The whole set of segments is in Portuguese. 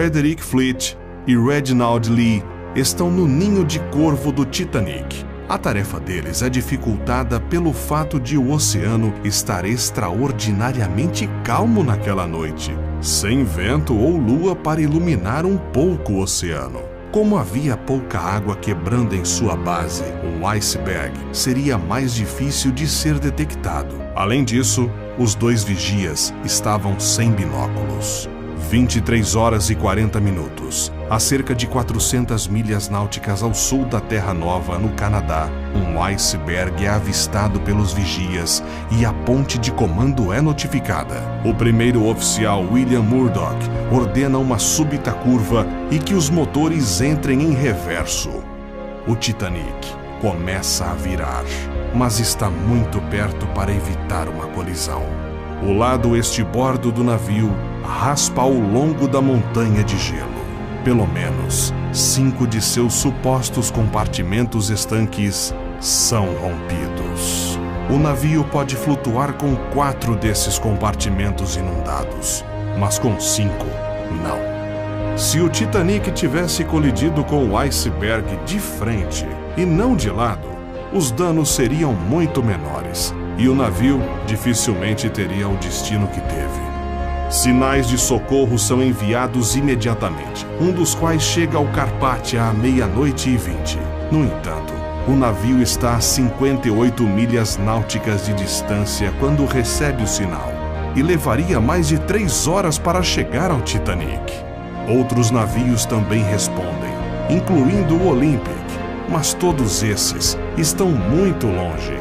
Frederick Fleet e Reginald Lee estão no ninho de corvo do Titanic. A tarefa deles é dificultada pelo fato de o oceano estar extraordinariamente calmo naquela noite, sem vento ou lua para iluminar um pouco o oceano. Como havia pouca água quebrando em sua base, um iceberg seria mais difícil de ser detectado. Além disso, os dois vigias estavam sem binóculos. 23 horas e 40 minutos, a cerca de 400 milhas náuticas ao sul da Terra Nova, no Canadá, um iceberg é avistado pelos vigias e a ponte de comando é notificada. O primeiro oficial, William Murdoch, ordena uma súbita curva e que os motores entrem em reverso. O Titanic começa a virar, mas está muito perto para evitar uma colisão. O lado estibordo do navio raspa ao longo da montanha de gelo. Pelo menos 5 de seus supostos compartimentos estanques são rompidos. O navio pode flutuar com 4 desses compartimentos inundados, mas com 5, não. Se o Titanic tivesse colidido com o iceberg de frente e não de lado, os danos seriam muito menores e o navio dificilmente teria o destino que teve. Sinais de socorro são enviados imediatamente, um dos quais chega ao Carpathia à 00:20. No entanto, o navio está a 58 milhas náuticas de distância quando recebe o sinal, e levaria mais de 3 horas para chegar ao Titanic. Outros navios também respondem, incluindo o Olympic, mas todos esses estão muito longe.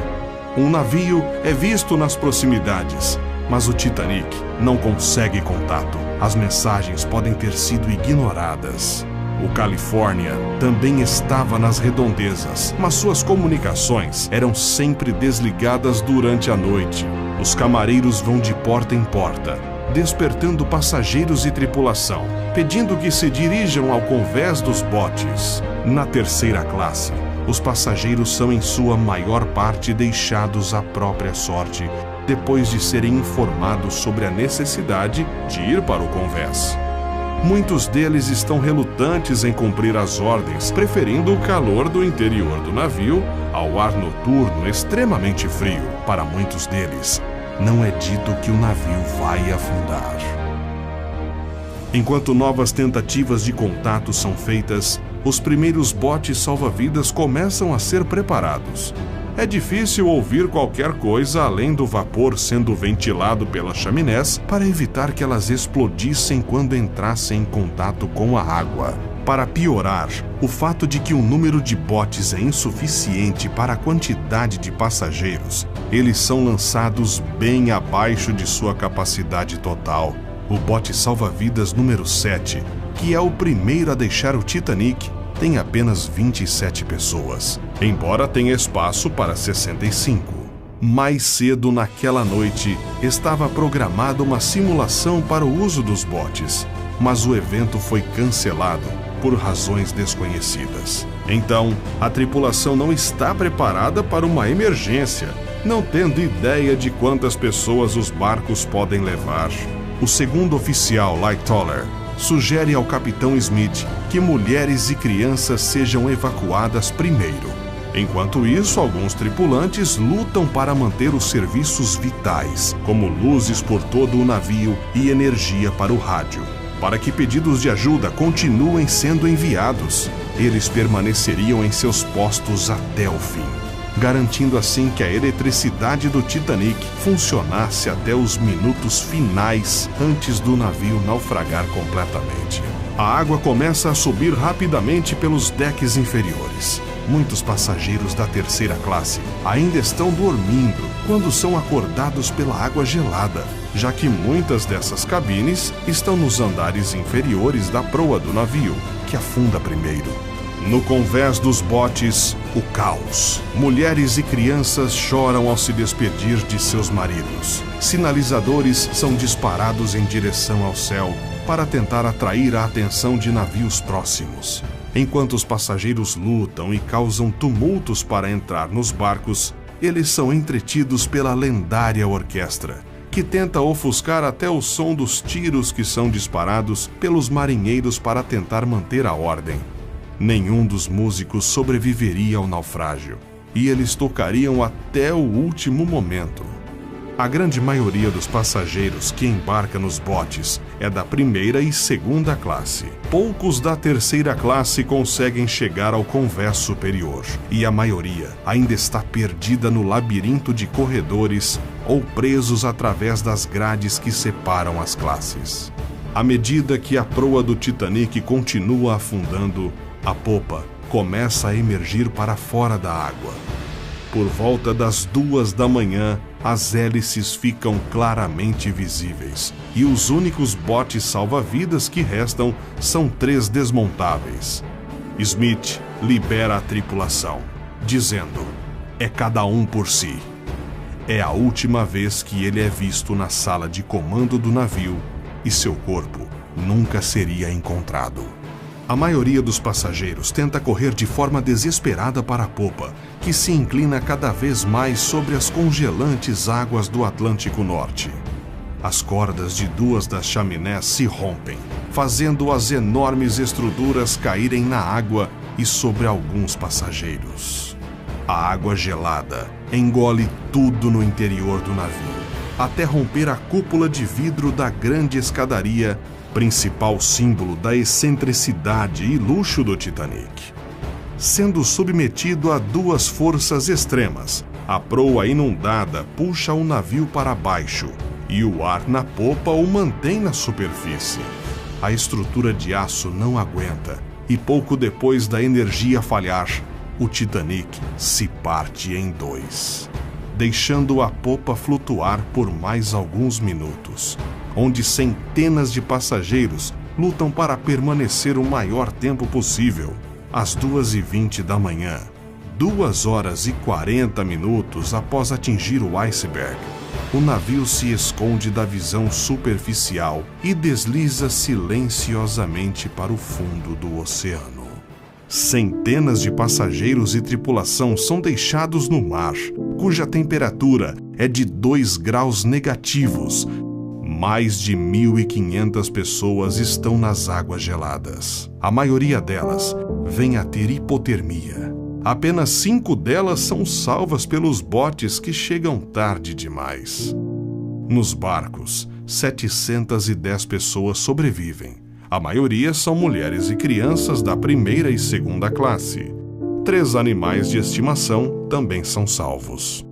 Um navio é visto nas proximidades, mas o Titanic não consegue contato. As mensagens podem ter sido ignoradas. O California também estava nas redondezas, mas suas comunicações eram sempre desligadas durante a noite. Os camareiros vão de porta em porta, despertando passageiros e tripulação, pedindo que se dirijam ao convés dos botes. Na terceira classe, os passageiros são em sua maior parte deixados à própria sorte, depois de serem informados sobre a necessidade de ir para o convés. Muitos deles estão relutantes em cumprir as ordens, preferindo o calor do interior do navio ao ar noturno extremamente frio. Para muitos deles, não é dito que o navio vai afundar. Enquanto novas tentativas de contato são feitas, os primeiros botes salva-vidas começam a ser preparados. É difícil ouvir qualquer coisa além do vapor sendo ventilado pelas chaminés para evitar que elas explodissem quando entrassem em contato com a água. Para piorar, o fato de que o número de botes é insuficiente para a quantidade de passageiros, eles são lançados bem abaixo de sua capacidade total. O bote salva-vidas número 7, que é o primeiro a deixar o Titanic, tem apenas 27 pessoas, embora tenha espaço para 65. Mais cedo naquela noite, estava programada uma simulação para o uso dos botes, mas o evento foi cancelado por razões desconhecidas. Então, a tripulação não está preparada para uma emergência, não tendo ideia de quantas pessoas os barcos podem levar. O segundo oficial, Lightoller, sugere ao capitão Smith que mulheres e crianças sejam evacuadas primeiro. Enquanto isso, alguns tripulantes lutam para manter os serviços vitais, como luzes por todo o navio e energia para o rádio, para que pedidos de ajuda continuem sendo enviados. Eles permaneceriam em seus postos até o fim, garantindo assim que a eletricidade do Titanic funcionasse até os minutos finais antes do navio naufragar completamente. A água começa a subir rapidamente pelos decks inferiores. Muitos passageiros da terceira classe ainda estão dormindo quando são acordados pela água gelada, já que muitas dessas cabines estão nos andares inferiores da proa do navio, que afunda primeiro. No convés dos botes, o caos. Mulheres e crianças choram ao se despedir de seus maridos. Sinalizadores são disparados em direção ao céu para tentar atrair a atenção de navios próximos. Enquanto os passageiros lutam e causam tumultos para entrar nos barcos, eles são entretidos pela lendária orquestra, que tenta ofuscar até o som dos tiros que são disparados pelos marinheiros para tentar manter a ordem. Nenhum dos músicos sobreviveria ao naufrágio, e eles tocariam até o último momento. A grande maioria dos passageiros que embarca nos botes é da primeira e segunda classe. Poucos da terceira classe conseguem chegar ao convés superior, e a maioria ainda está perdida no labirinto de corredores ou presos através das grades que separam as classes. À medida que a proa do Titanic continua afundando, a popa começa a emergir para fora da água. Por volta das 2 da manhã, as hélices ficam claramente visíveis, e os únicos botes salva-vidas que restam são 3 desmontáveis. Smith libera a tripulação, dizendo: "É cada um por si." É a última vez que ele é visto na sala de comando do navio, e seu corpo nunca seria encontrado. A maioria dos passageiros tenta correr de forma desesperada para a popa, que se inclina cada vez mais sobre as congelantes águas do Atlântico Norte. As cordas de 2 das chaminés se rompem, fazendo as enormes estruturas caírem na água e sobre alguns passageiros. A água gelada engole tudo no interior do navio, até romper a cúpula de vidro da grande escadaria, principal símbolo da excentricidade e luxo do Titanic. Sendo submetido a 2 forças extremas, a proa inundada puxa o navio para baixo e o ar na popa o mantém na superfície. A estrutura de aço não aguenta e pouco depois da energia falhar, o Titanic se parte em 2, deixando a popa flutuar por mais alguns minutos, onde centenas de passageiros lutam para permanecer o maior tempo possível. Às 2h20 da manhã, 2 horas e 40 minutos após atingir o iceberg, o navio se esconde da visão superficial e desliza silenciosamente para o fundo do oceano. Centenas de passageiros e tripulação são deixados no mar, cuja temperatura é de 2 graus negativos. Mais de 1.500 pessoas estão nas águas geladas. A maioria delas vem a ter hipotermia. Apenas 5 delas são salvas pelos botes que chegam tarde demais. Nos barcos, 710 pessoas sobrevivem. A maioria são mulheres e crianças da primeira e segunda classe. 3 animais de estimação também são salvos.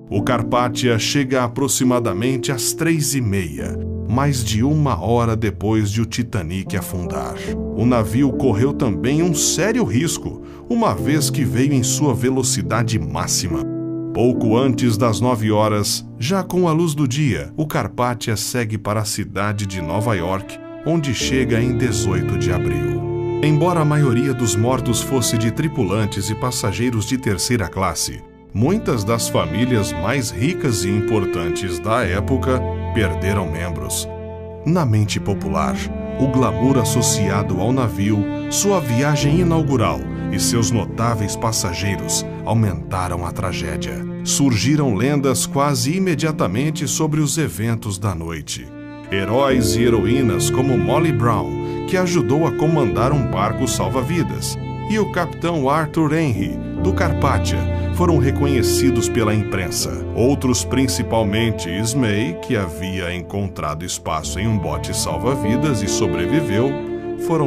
O Carpathia chega aproximadamente às 3h30, mais de 1 hora depois de o Titanic afundar. O navio correu também um sério risco, uma vez que veio em sua velocidade máxima. Pouco antes das 9 horas, já com a luz do dia, o Carpathia segue para a cidade de Nova York, onde chega em 18 de abril. Embora a maioria dos mortos fosse de tripulantes e passageiros de terceira classe, muitas das famílias mais ricas e importantes da época perderam membros. Na mente popular, o glamour associado ao navio, sua viagem inaugural e seus notáveis passageiros aumentaram a tragédia. Surgiram lendas quase imediatamente sobre os eventos da noite. Heróis e heroínas como Molly Brown, que ajudou a comandar um barco salva-vidas, e o capitão Arthur Henry, do Carpathia, foram reconhecidos pela imprensa. Outros, principalmente Ismay, que havia encontrado espaço em um bote salva-vidas e sobreviveu, foram